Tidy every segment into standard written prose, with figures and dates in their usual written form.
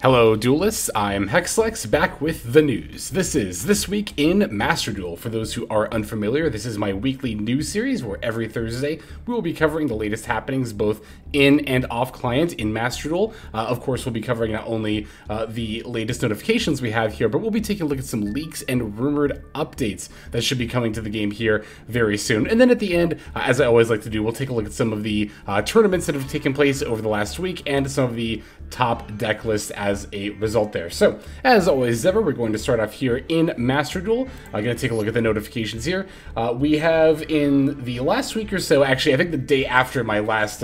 Hello duelists, I'm Hexlex back with the news. This is This Week in Master Duel. For those who are unfamiliar, this is my weekly news series where every Thursday we will be covering the latest happenings both in and off client in Master Duel. Of course, we'll be covering not only the latest notifications we have here, but we'll be taking a look at some leaks and rumored updates that should be coming to the game here very soon. And then at the end, as I always like to do, we'll take a look at some of the tournaments that have taken place over the last week and some of the top deck lists as a result there. So, as always ever, we're going to start off here in Master Duel. I'm going to take a look at the notifications here. We have in the last week or so, actually I think the day after my last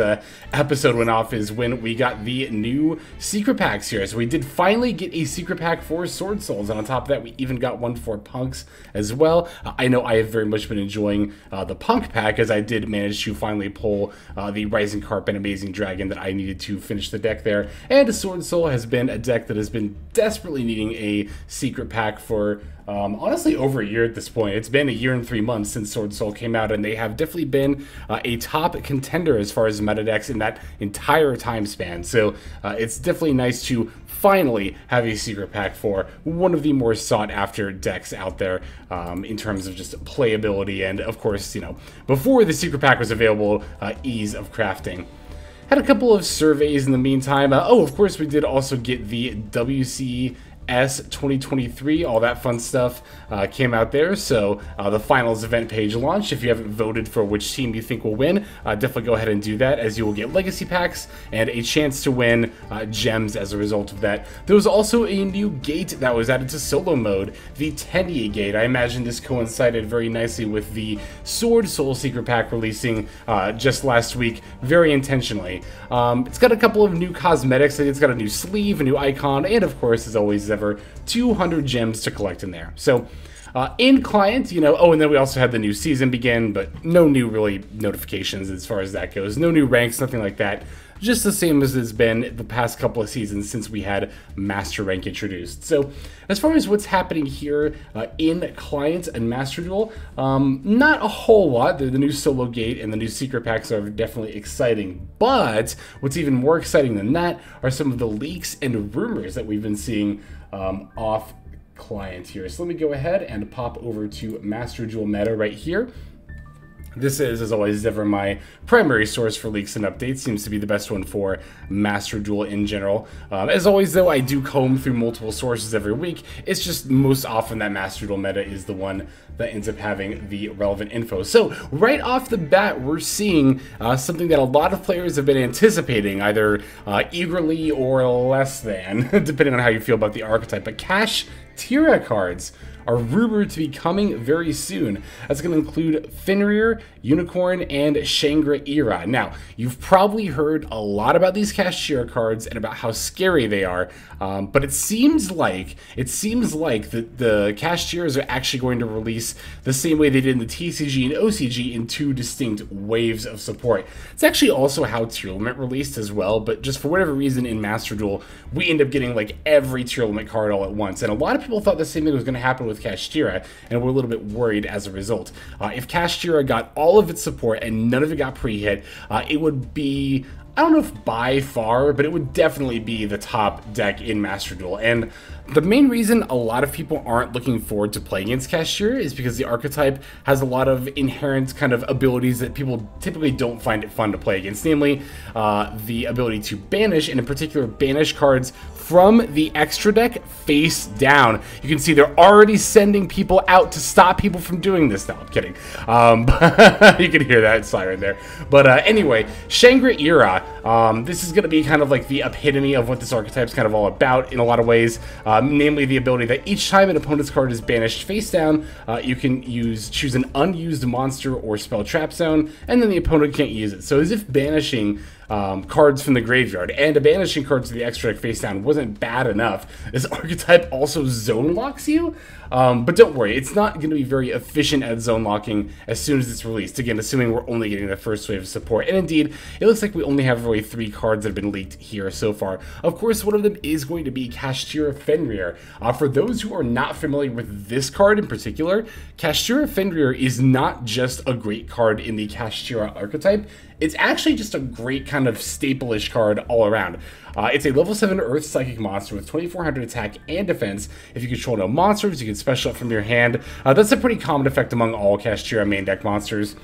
episode went off is when we got the new secret packs here. So we did finally get a secret pack for Sword Souls, and on top of that we even got one for Punks as well. I know I have very much been enjoying the Punk pack, as I did manage to finally pull the Rising Carp and Amazing Dragon that I needed to finish the deck there. And Sword Soul has been a deck that has been desperately needing a secret pack for honestly over a year at this point. It's been a year and 3 months since Sword Soul came out, and they have definitely been a top contender as far as meta decks in that entire time span. So it's definitely nice to finally have a secret pack for one of the more sought after decks out there in terms of just playability and, of course, you know, before the secret pack was available, ease of crafting. Had a couple of surveys in the meantime. Oh, of course, we did also get the WCS 2023, all that fun stuff came out there. So the finals event page launched. If you haven't voted for which team you think will win, definitely go ahead and do that, as you will get legacy packs and a chance to win gems as a result of that. There was also a new gate that was added to solo mode, the 10E gate. I imagine this coincided very nicely with the Sword Soul secret pack releasing just last week, very intentionally. It's got a couple of new cosmetics. It's got a new sleeve, a new icon, and of course, as always ever, 200 gems to collect in there. So in client, you know, oh, and then we also had the new season begin, but no new really notifications as far as that goes. No new ranks, nothing like that. Just the same as it's been the past couple of seasons since we had Master Rank introduced. So as far as what's happening here in client and Master Duel, not a whole lot. The new solo gate and the new secret packs are definitely exciting, but what's even more exciting than that are some of the leaks and rumors that we've been seeing off client here. So let me go ahead and pop over to Master Duel Meta right here. This is, as always ever, my primary source for leaks and updates. Seems to be the best one for Master Duel in general. As always, though, I do comb through multiple sources every week. It's just most often that Master Duel Meta is the one that ends up having the relevant info. So, right off the bat, we're seeing something that a lot of players have been anticipating, either eagerly or less than, depending on how you feel about the archetype. But KASHTIRA cards are rumored to be coming very soon. That's going to include Fenrir, Unicorn, and Shangri-La. Now, you've probably heard a lot about these KASHTIRA cards and about how scary they are, but it seems like the KASHTIRAs are actually going to release the same way they did in the TCG and OCG in two distinct waves of support. It's actually also how Tier Limit released as well, but just for whatever reason in Master Duel, we end up getting like every Tier Limit card all at once, and a lot of people thought the same thing was going to happen with KASHTIRA, and we're a little bit worried as a result. If KASHTIRA got all of its support and none of it got pre-hit, it would be, I don't know if by far, but it would definitely be the top deck in Master Duel. And the main reason a lot of people aren't looking forward to playing against KASHTIRA is because the archetype has a lot of inherent kind of abilities that people typically don't find it fun to play against, namely the ability to banish, and in particular banish cards from the extra deck face down. You can see they're already sending people out to stop people from doing this. No, I'm kidding. You can hear that siren there. But anyway, Shangri-La, this is going to be kind of like the epitome of what this archetype is kind of all about in a lot of ways. Namely the ability that each time an opponent's card is banished face down, you can choose an unused monster or spell trap zone, and then the opponent can't use it. So as if banishing cards from the graveyard and banishing cards to the extra deck face down wasn't bad enough, this archetype also zone locks you. But don't worry, it's not going to be very efficient at zone locking as soon as it's released. Again, assuming we're only getting the first wave of support. And indeed, it looks like we only have really 3 cards that have been leaked here so far. Of course, one of them is going to be KASHTIRA Fenrir. For those who are not familiar with this card in particular, KASHTIRA Fenrir is not just a great card in the KASHTIRA archetype. It's actually just a great kind kind of staple-ish card all around. It's a level 7 Earth Psychic monster with 2400 attack and defense. If you control no monsters, you can special it from your hand. That's a pretty common effect among all KASHTIRA main deck monsters.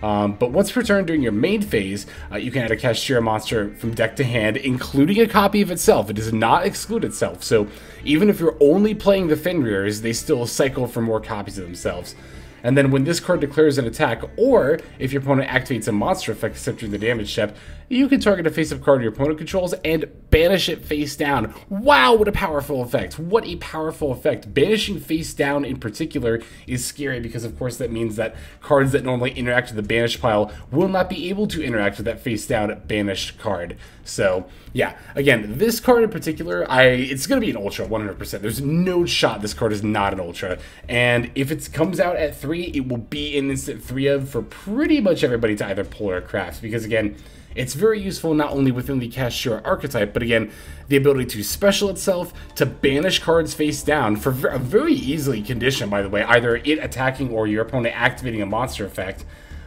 But once per turn during your main phase, you can add a KASHTIRA monster from deck to hand, including a copy of itself. It does not exclude itself, so even if you're only playing the Fenrir's, they still cycle for more copies of themselves. And then when this card declares an attack, or if your opponent activates a monster effect except during the damage step, you can target a face-up card your opponent controls and banish it face down. Wow, what a powerful effect. What a powerful effect. Banishing face down in particular is scary because, of course, that means that cards that normally interact with the banish pile will not be able to interact with that face down banished card. So, yeah, again, this card in particular, it's going to be an Ultra, 100%. There's no shot this card is not an Ultra. And if it comes out at 3, it will be an instant 3 of for pretty much everybody to either pull or craft. Because, again, it's very useful not only within the KASHTIRA archetype, but again, the ability to special itself, to banish cards face down for a very easily condition, by the way, either it attacking or your opponent activating a monster effect.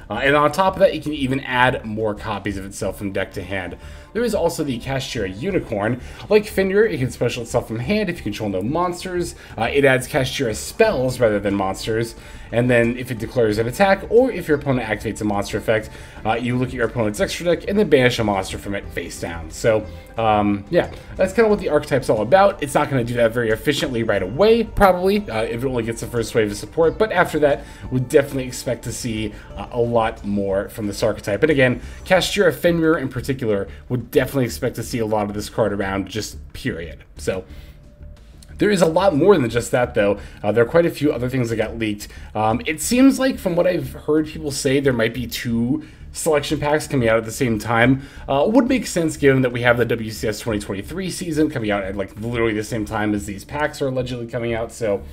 And on top of that, you can even add more copies of itself from deck to hand. There is also the KASHTIRA Unicorn. Like Fenrir, it can special itself from hand if you control no monsters. It adds KASHTIRA spells rather than monsters. And then if it declares an attack, or if your opponent activates a monster effect, you look at your opponent's extra deck and then banish a monster from it face down. So, yeah, that's kind of what the archetype's all about. It's not going to do that very efficiently right away, probably, if it only gets the first wave of support. But after that, we'll definitely expect to see a lot more from this archetype. And again, KASHTIRA Fenrir in particular would definitely expect to see a lot of this card around, just period. So, there is a lot more than just that, though. There are quite a few other things that got leaked. It seems like, from what I've heard people say, there might be 2 selection packs coming out at the same time. Would make sense given that we have the WCS 2023 season coming out at like literally the same time as these packs are allegedly coming out. So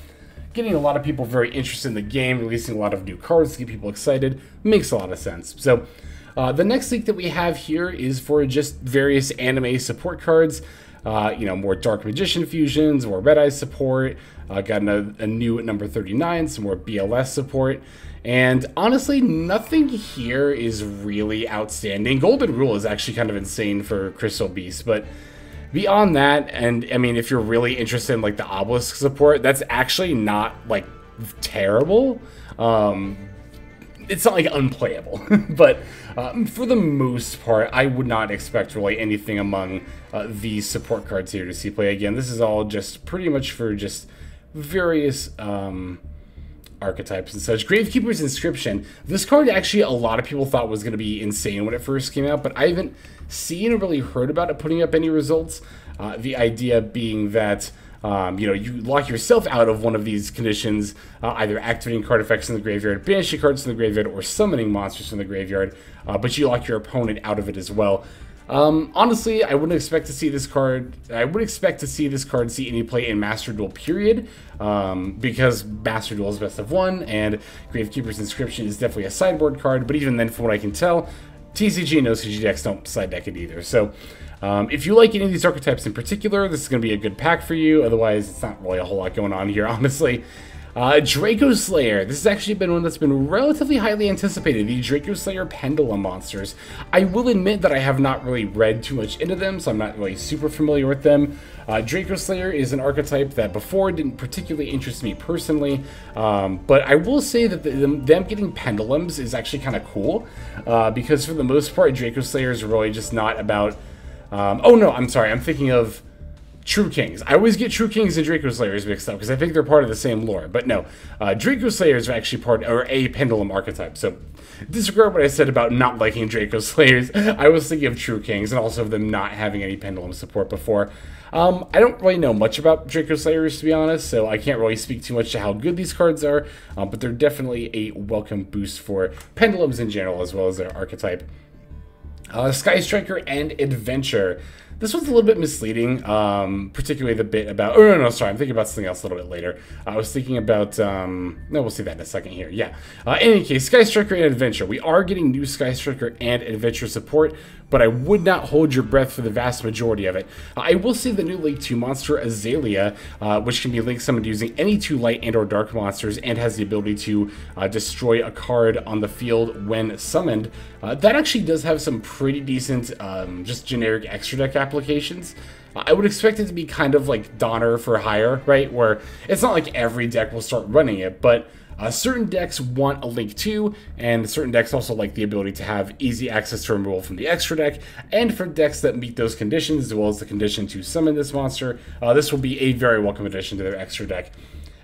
getting a lot of people very interested in the game, releasing a lot of new cards to get people excited, makes a lot of sense. So the next leak that we have here is for just various anime support cards. You know, more Dark Magician fusions, more Red Eyes support, got a new number 39, some more BLS support, and honestly, nothing here is really outstanding. Golden Rule is actually kind of insane for Crystal Beast, but beyond that, and I mean, if you're really interested in like the Obelisk support, that's actually not like terrible. It's not like unplayable, but for the most part, I would not expect really anything among these support cards here to see play. Again, this is all just pretty much for just various archetypes and such. Gravekeeper's Inscription. This card actually a lot of people thought was going to be insane when it first came out, but I haven't seen or really heard about it putting up any results. The idea being that you know, you lock yourself out of one of these conditions, either activating card effects in the graveyard, banishing cards from the graveyard, or summoning monsters from the graveyard, but you lock your opponent out of it as well. Honestly, I wouldn't expect to see this card. I would expect to see this card see any play in Master Duel, period, because Master Duel is best of 1, and Gravekeeper's Inscription is definitely a sideboard card, but even then, from what I can tell, TCG and OCG decks don't side deck it either. So, if you like any of these archetypes in particular, this is going to be a good pack for you. Otherwise, it's not really a whole lot going on here, honestly. Draco Slayer. This has actually been one that's been relatively highly anticipated. The Draco Slayer Pendulum monsters. I will admit that I have not really read too much into them, so I'm not really super familiar with them. Draco Slayer is an archetype that before didn't particularly interest me personally, but I will say that them getting pendulums is actually kind of cool, because for the most part, Draco Slayer is really just not about... oh no, I'm sorry, I'm thinking of True Kings. I always get True Kings and Draco Slayers mixed up because I think they're part of the same lore. But no, Draco Slayers are actually part, or a pendulum archetype. So disregard what I said about not liking Draco Slayers. I was thinking of True Kings and also of them not having any pendulum support before. I don't really know much about Draco Slayers, to be honest, so I can't really speak too much to how good these cards are, but they're definitely a welcome boost for pendulums in general as well as their archetype. Sky Striker and Adventure. This one's a little bit misleading, particularly the bit about... Oh, no, sorry, I'm thinking about something else a little bit later. I was thinking about... no, we'll see that in a second here. Yeah. In any case, Sky Striker and Adventure. We are getting new Sky Striker and Adventure support, but I would not hold your breath for the vast majority of it. I will say the new Link 2 monster, Azalea, which can be link summoned using any 2 light and or dark monsters and has the ability to destroy a card on the field when summoned. That actually does have some pretty decent just generic extra deck applications. I would expect it to be kind of like Donner for hire, right? Where it's not like every deck will start running it, but certain decks want a Link 2, and certain decks also like the ability to have easy access to removal from the extra deck, and for decks that meet those conditions, as well as the condition to summon this monster, this will be a very welcome addition to their extra deck.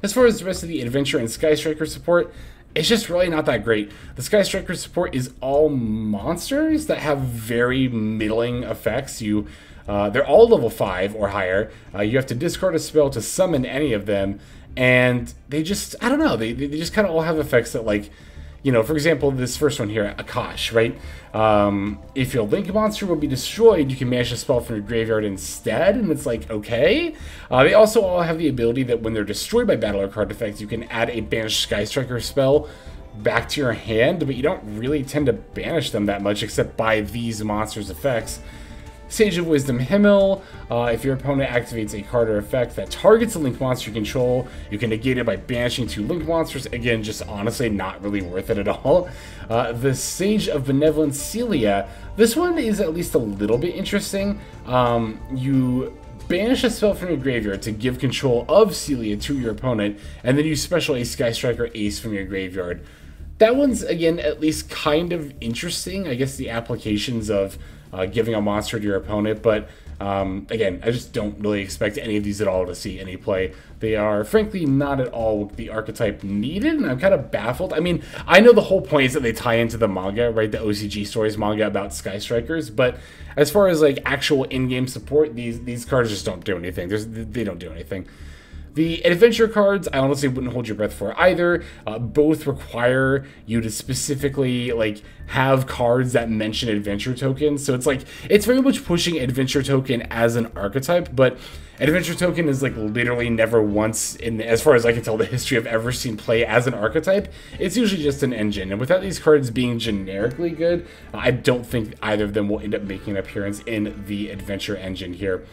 As far as the rest of the Adventure and Sky Striker support, it's just really not that great. The Sky Striker support is all monsters that have very middling effects. They're all level 5 or higher. You have to discard a spell to summon any of them, and they just, I don't know, they just kind of all have effects that, like, you know, for example, this first one here, Akash, right? If your Link monster will be destroyed, you can banish a spell from your graveyard instead, and it's like, okay. They also all have the ability that when they're destroyed by battle or card effects, you can add a banished Sky Striker spell back to your hand, but you don't really tend to banish them that much except by these monsters' effects. Sage of Wisdom Himmel, if your opponent activates a card or effect that targets a Link monster you control, you can negate it by banishing 2 Link monsters. Again, just honestly not really worth it at all. The Sage of Benevolence Celia, this one is at least a little bit interesting. You banish a spell from your graveyard to give control of Celia to your opponent, and then you special a Sky Striker Ace from your graveyard. That one's, again, at least kind of interesting, I guess, the applications of giving a monster to your opponent, but again, I just don't really expect any of these at all to see any play. They are, frankly, not at all the archetype needed, and I'm kind of baffled. I mean, I know the whole point is that they tie into the manga, right, the OCG Stories manga about Sky Strikers, but as far as, like, actual in-game support, these cards just don't do anything. They don't do anything. The adventure cards, I honestly wouldn't hold your breath for either. Both require you to specifically, like, have cards that mention adventure tokens. So it's like, it's very much pushing adventure token as an archetype, but adventure token is, like, literally never once, as far as I can tell, the history I've ever seen play as an archetype. It's usually just an engine. And without these cards being generically good, I don't think either of them will end up making an appearance in the adventure engine here.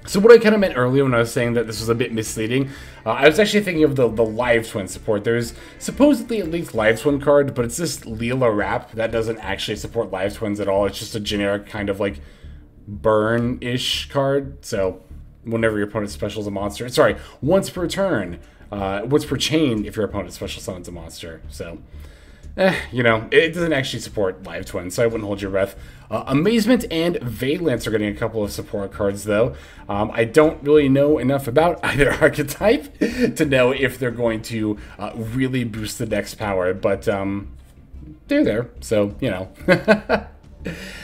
So what I kind of meant earlier when I was saying that this was a bit misleading, I was actually thinking of the Live Twin support. There's supposedly a Linked Live Twin card, but it's this Leela Wrap that doesn't actually support Live Twins at all. It's just a generic kind of like burn-ish card. So whenever your opponent specials a monster, sorry, once per turn, once per chain if your opponent special summons a monster. So, you know, it doesn't actually support Live Twin, so I wouldn't hold your breath. Amazement and Valence are getting a couple of support cards, though. I don't really know enough about either archetype to know if they're going to really boost the deck's power, but they're there, so, you know.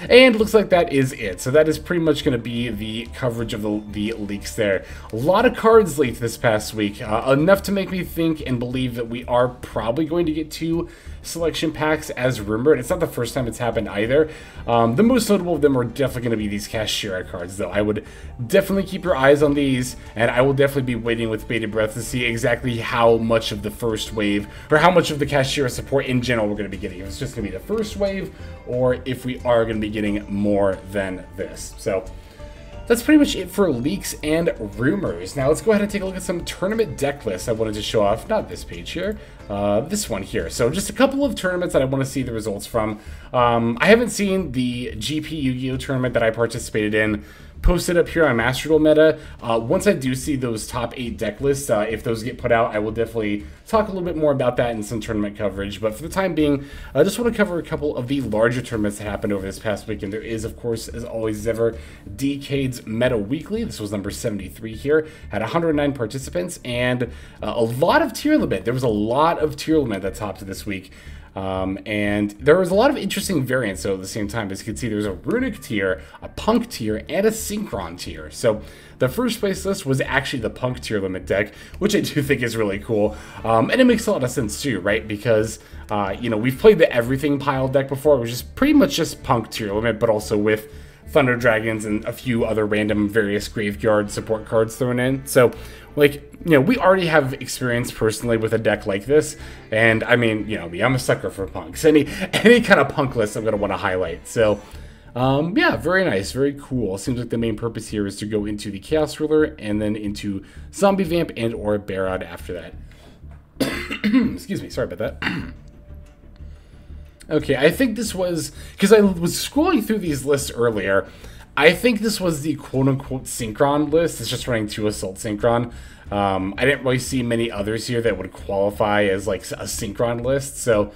And looks like that is it. So that is pretty much going to be the coverage of the leaks there. A lot of cards leaked this past week. Enough to make me think and believe that we are probably going to get 2 selection packs as rumored. It's not the first time it's happened either. The most notable of them are definitely going to be these KASHTIRA cards, though. I would definitely keep your eyes on these, and I will definitely be waiting with bated breath to see exactly how much of the first wave, or how much of the KASHTIRA support in general we're going to be getting. If it's just going to be the first wave, or if we are going to be getting more than this. So that's pretty much it for leaks and rumors. Now let's go ahead and take a look at some tournament deck lists I wanted to show off. Not this page here, this one here. So just a couple of tournaments that I want to see the results from. I haven't seen the GP Yu-Gi-Oh tournament that I participated in posted up here on Master Duel Meta. Once I do see those top 8 deck lists, if those get put out, I will definitely talk a little bit more about that in some tournament coverage. But for the time being, I just want to cover a couple of the larger tournaments that happened over this past weekend. There is, of course, as always as ever, DCade's Meta Weekly. This was number 73 here. Had 109 participants and a lot of tier limit. There was a lot of tier limit that topped this week. And there was a lot of interesting variants, though, at the same time. As you can see, there's a Runic tier, a Punk tier, and a Synchron tier. So the first place list was actually the Punk tier limit deck, which I do think is really cool. And it makes a lot of sense, too, right? Because, you know, we've played the Everything Pile deck before, which is pretty much just Punk tier limit, but also with Thunder Dragons and a few other random various graveyard support cards thrown in. So, like, you know, we already have experience personally with a deck like this, and I mean, you know, I'm a sucker for punks. Any kind of punk list I'm going to want to highlight. So, Yeah, very nice, very cool. Seems like the main purpose here is to go into the Chaos Ruler and then into Zombie Vamp and or Barad after that. Excuse me, sorry about that. Okay, I think this was, because I was scrolling through these lists earlier, I think this was the quote-unquote Synchron list. It's just running 2 Assault Synchron. I didn't really see many others here that would qualify as like a Synchron list, so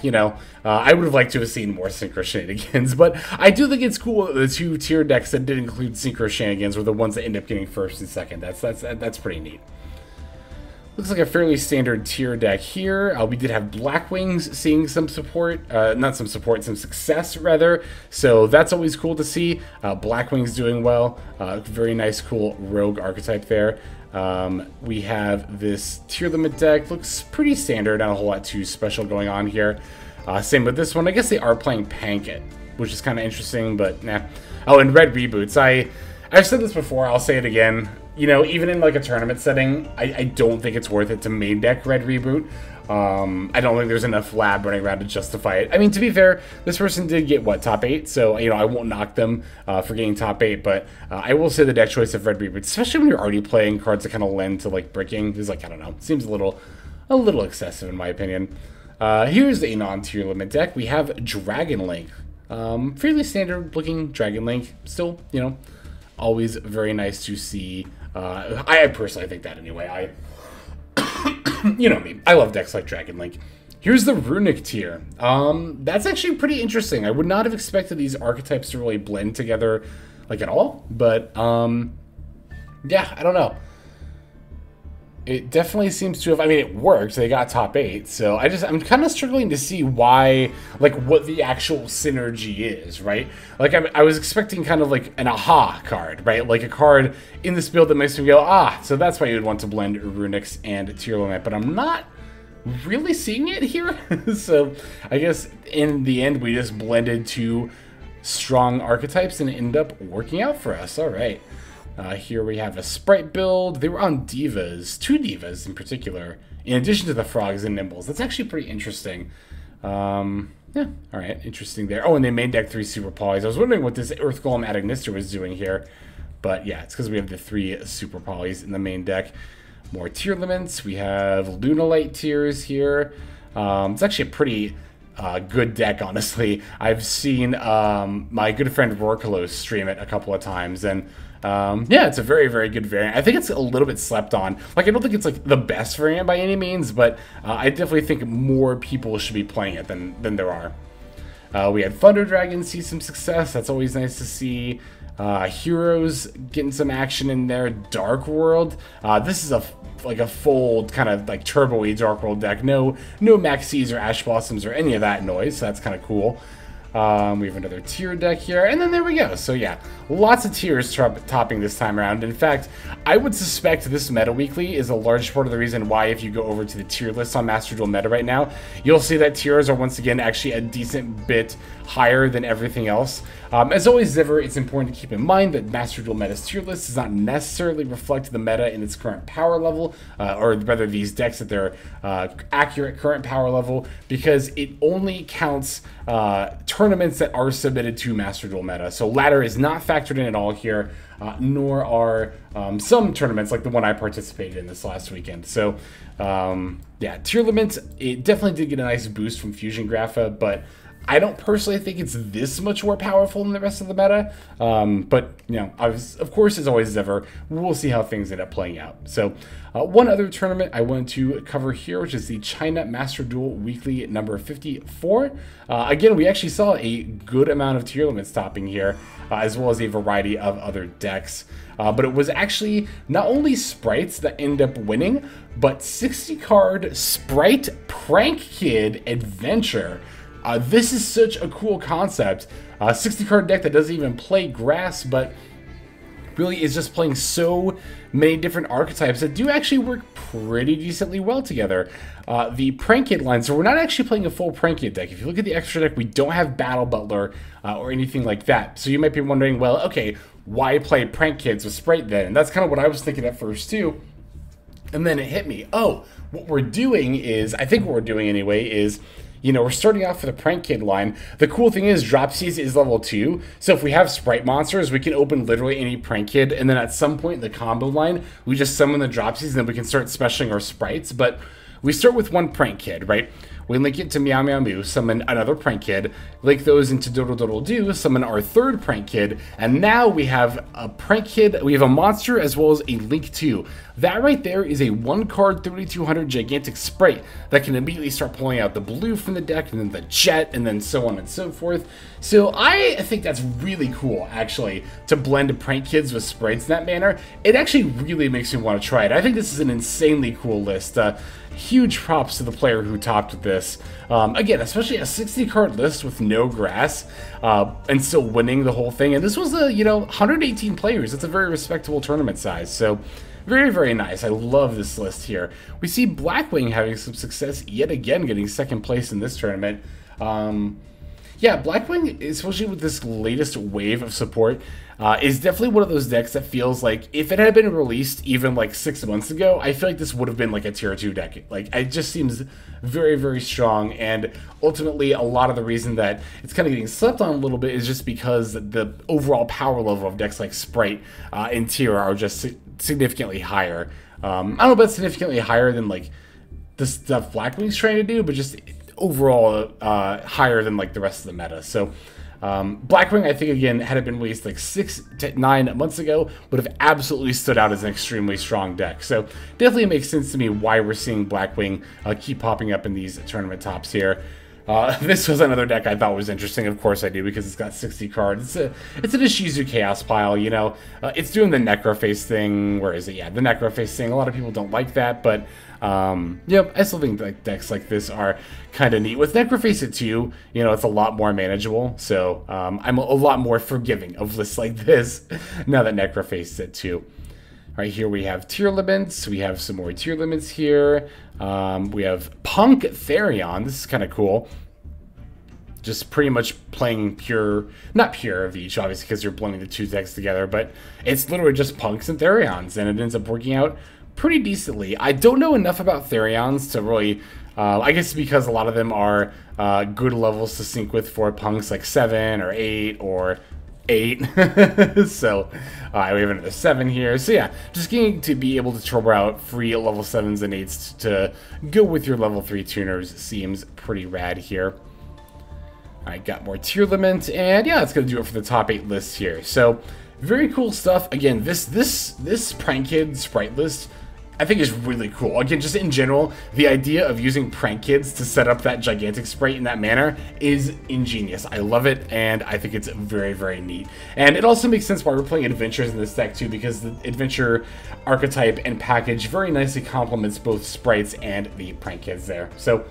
you know, I would have liked to have seen more Synchro Shenanigans, but I do think it's cool that the 2 tier decks that did include Synchro Shenanigans were the ones that end up getting first and second. That's pretty neat. Looks like a fairly standard tier deck here. We did have Blackwings seeing some support, not some support, some success rather. So that's always cool to see. Blackwings doing well. Very nice, cool rogue archetype there. We have this tier limit deck. Looks pretty standard, not a whole lot too special going on here. Same with this one. I guess they are playing Pankit, which is kind of interesting, but nah. Oh, and red reboots. I've said this before, I'll say it again. You know, even in like a tournament setting, I don't think it's worth it to main deck red reboot. I don't think there's enough lab running around to justify it. I mean, to be fair, this person did get, what, top 8? So, you know, I won't knock them for getting top 8, but I will say the deck choice of red reboot, especially when you're already playing cards that kind of lend to, like, bricking, is like, I don't know, seems a little excessive in my opinion. Here's a non-tier limit deck. We have Dragon Link. Fairly standard looking Dragon Link. Still, you know, always very nice to see. I personally think that anyway. You know me. I love decks like Dragon Link. Here's the Runic tier. That's actually pretty interesting. I would not have expected these archetypes to really blend together, like, at all. But, yeah, I don't know. It definitely seems to have, I mean, it worked. They got top 8. So I'm kind of struggling to see why, like, what the actual synergy is, right? Like, I was expecting kind of like an aha card, right? Like a card in this build that makes me go, ah, so that's why you would want to blend Runics and tier limit. But I'm not really seeing it here. So I guess in the end, we just blended 2 strong archetypes and it ended up working out for us. All right. Here we have a Sprite build. They were on Divas, 2 Divas in particular, in addition to the Frogs and Nimbles. That's actually pretty interesting. Yeah, all right, interesting there. Oh, and they main deck 3 Super Polys. I was wondering what this Earth Golem Adagnister was doing here, but yeah, it's because we have the 3 Super Polys in the main deck. More tier limits. We have Lunalite tiers here. It's actually a pretty good deck, honestly. I've seen my good friend Rorkalos stream it a couple of times, and yeah, it's a very, very good variant. I think it's a little bit slept on. Like, I don't think it's like the best variant by any means, but I definitely think more people should be playing it than there are. We had Thunder Dragon see some success. That's always nice to see. Heroes getting some action in there. Dark World. This is like a full kind of like turbo-y Dark World deck. No Maxis or Ash Blossoms or any of that noise. So that's kind of cool. We have another tier deck here, and then there we go. So yeah, lots of tiers topping this time around. In fact, I would suspect this Meta Weekly is a large part of the reason why, if you go over to the tier list on Master Duel Meta right now, you'll see that tiers are once again actually a decent bit higher than everything else. As always, ever, it's important to keep in mind that Master Duel Meta's tier list does not necessarily reflect the meta in its current power level, or rather these decks at their accurate current power level, because it only counts tournaments that are submitted to Master Duel Meta. So ladder is not factored in at all here, nor are some tournaments like the one I participated in this last weekend. So yeah, tier limits, it definitely did get a nice boost from Fusion Grapha, but I don't personally think it's this much more powerful than the rest of the meta, but, you know, of course, as always as ever, we'll see how things end up playing out. So, one other tournament I wanted to cover here, which is the China Master Duel Weekly number 54. Again, we actually saw a good amount of tier limits topping here, as well as a variety of other decks. But it was actually not only Sprites that end up winning, but 60-card Sprite Prank Kid Adventure. This is such a cool concept. 60-card deck that doesn't even play grass, but really is just playing so many different archetypes that do actually work pretty decently well together. The Prank Kid line, so we're not actually playing a full Prank Kid deck. If you look at the extra deck, we don't have Battle Butler or anything like that. So you might be wondering, well, okay, why play Prank Kids with Sprite then? And that's kind of what I was thinking at first too. And then it hit me. Oh, what we're doing is, I think what we're doing anyway, is you know, we're starting off with a Prank Kid line. The cool thing is Dropsies is level 2, so if we have Sprite monsters, we can open literally any Prank Kid, and then at some point in the combo line, we just summon the Dropsies, and then we can start specialing our sprites. But we start with one Prank Kid, right? We link it to Meow Meow Moo, summon another Prank Kid, link those into Doodle Doodle Doo, summon our third Prank Kid, and now we have a Prank Kid, we have a monster as well as a Link 2. That right there is a 1-card 3200 gigantic sprite that can immediately start pulling out the blue from the deck, and then the jet, and then so on and so forth. So I think that's really cool, actually, to blend Prank Kids with sprites in that manner. It actually really makes me want to try it. I think this is an insanely cool list. Huge props to the player who topped this. Again, especially a 60-card list with no grass, and still winning the whole thing. And this was a, you know, 118 players. It's a very respectable tournament size. So very, very nice. I love this list here. We see Blackwing having some success yet again, getting second place in this tournament. Yeah, Blackwing, especially with this latest wave of support, is definitely one of those decks that feels like if it had been released even like 6 months ago, I feel like this would have been like a tier 2 deck. Like, it just seems very, very strong, and ultimately a lot of the reason that it's kind of getting slept on a little bit is just because the overall power level of decks like Sprite and tier are just significantly higher. I don't know about significantly higher than like the stuff Blackwing's trying to do, but just overall higher than like the rest of the meta. So Blackwing, I think, again, had it been released like 6 to 9 months ago, would have absolutely stood out as an extremely strong deck. So definitely makes sense to me why we're seeing Blackwing keep popping up in these tournament tops here. This was another deck I thought was interesting. Of course I do, because it's got 60 cards. It's an Ishizu Chaos Pile, you know. It's doing the Necroface thing. Where is it? Yeah, the Necroface thing. A lot of people don't like that, but yeah, I still think like decks like this are kind of neat. With Necroface at 2, you know, it's a lot more manageable. So I'm a lot more forgiving of lists like this now that Necroface is at 2. Right here we have tier limits. We have some more tier limits here. We have Punk Therion. This is kind of cool. Just pretty much playing pure, not pure of each, obviously, because you're blending the two decks together, but it's literally just Punks and Therions, and it ends up working out pretty decently. I don't know enough about Therions to really, I guess because a lot of them are good levels to sync with for Punks, like 7 or 8 or 8. So we have another 7 here. So yeah, just getting to be able to throw out free level 7s and 8s to go with your level 3 tuners seems pretty rad here. I got more tier limit, and yeah, that's gonna do it for the top 8 lists here. So very cool stuff. Again, this Prank Kid sprite list I think is really cool. Again, just in general, the idea of using Prank Kids to set up that gigantic sprite in that manner is ingenious. I love it, and I think it's very, very neat. And it also makes sense why we're playing adventures in this deck too, because the adventure archetype and package very nicely complements both sprites and the Prank Kids there. So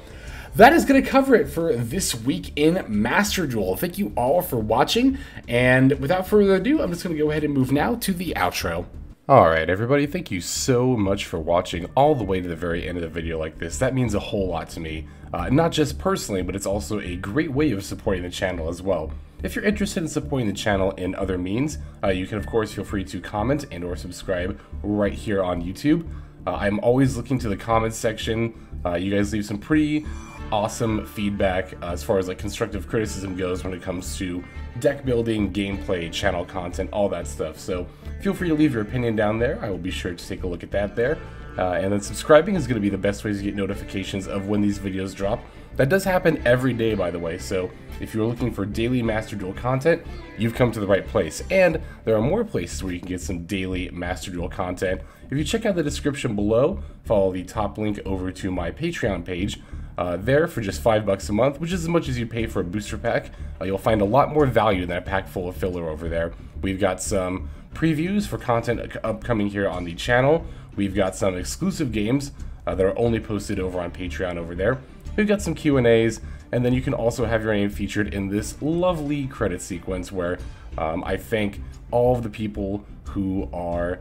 that is going to cover it for this week in Master Duel. Thank you all for watching, and without further ado, I'm just going to go ahead and move now to the outro. Alright everybody, thank you so much for watching all the way to the very end of the video like this. That means a whole lot to me. Not just personally, but it's also a great way of supporting the channel as well. If you're interested in supporting the channel in other means, you can of course feel free to comment and or subscribe right here on YouTube. I'm always looking to the comments section. You guys leave some pretty awesome feedback as far as like constructive criticism goes when it comes to deck building, gameplay, channel content, all that stuff. So feel free to leave your opinion down there. I will be sure to take a look at that there. And then subscribing is going to be the best way to get notifications of when these videos drop. That does happen every day, by the way, so if you're looking for daily Master Duel content, you've come to the right place. And there are more places where you can get some daily Master Duel content. If you check out the description below, follow the top link over to my Patreon page. There for just $5 a month, which is as much as you pay for a booster pack. You'll find a lot more value than a pack full of filler over there. We've got some previews for content upcoming here on the channel. We've got some exclusive games that are only posted over on Patreon over there. We've got some Q&As, and then you can also have your name featured in this lovely credit sequence where I thank all of the people who are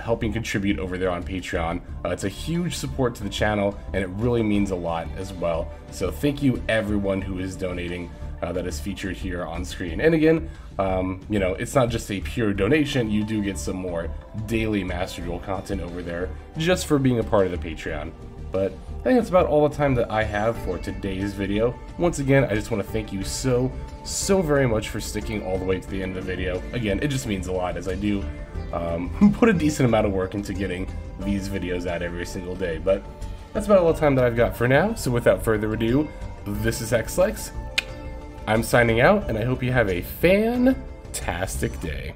helping contribute over there on Patreon. It's a huge support to the channel, and it really means a lot as well. So thank you everyone who is donating that is featured here on screen. And again, you know, it's not just a pure donation, you do get some more daily Master Duel content over there just for being a part of the Patreon. But think that's about all the time that I have for today's video. Once again, I just want to thank you so very much for sticking all the way to the end of the video. Again, it just means a lot, as I do put a decent amount of work into getting these videos out every single day. But that's about all the time that I've got for now, so without further ado, this is Hexlex. I'm signing out, and I hope you have a fantastic day.